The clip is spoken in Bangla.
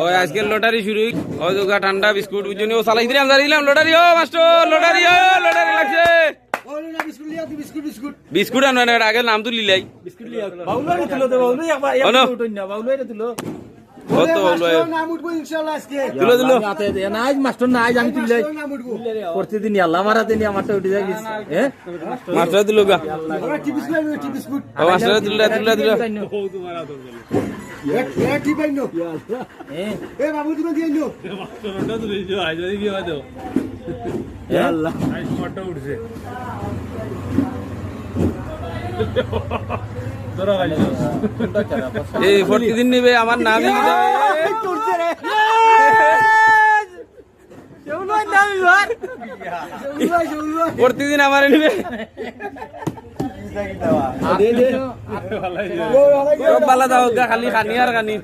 ওই আজকের লটারি শুরু ওই দুগা ঠান্ডা বিস্কুট বুঝনি ও চালাই দিলাম দিলাম লটারি ও মাস্টার লটারি লাগছে বিস্কুট আনো না আগে নাম তুলি লাই প্রতিদিন আল্লাহ মারাতে নিয়ে আমারটা উঠে যায় মাস্টার দিল গা মাস্টার দিল দিল দিল এই প্রতিদিন নিবে আমার নামই প্রতিদিন আমার নিবে ভালো দাও খালি খানি আর খানি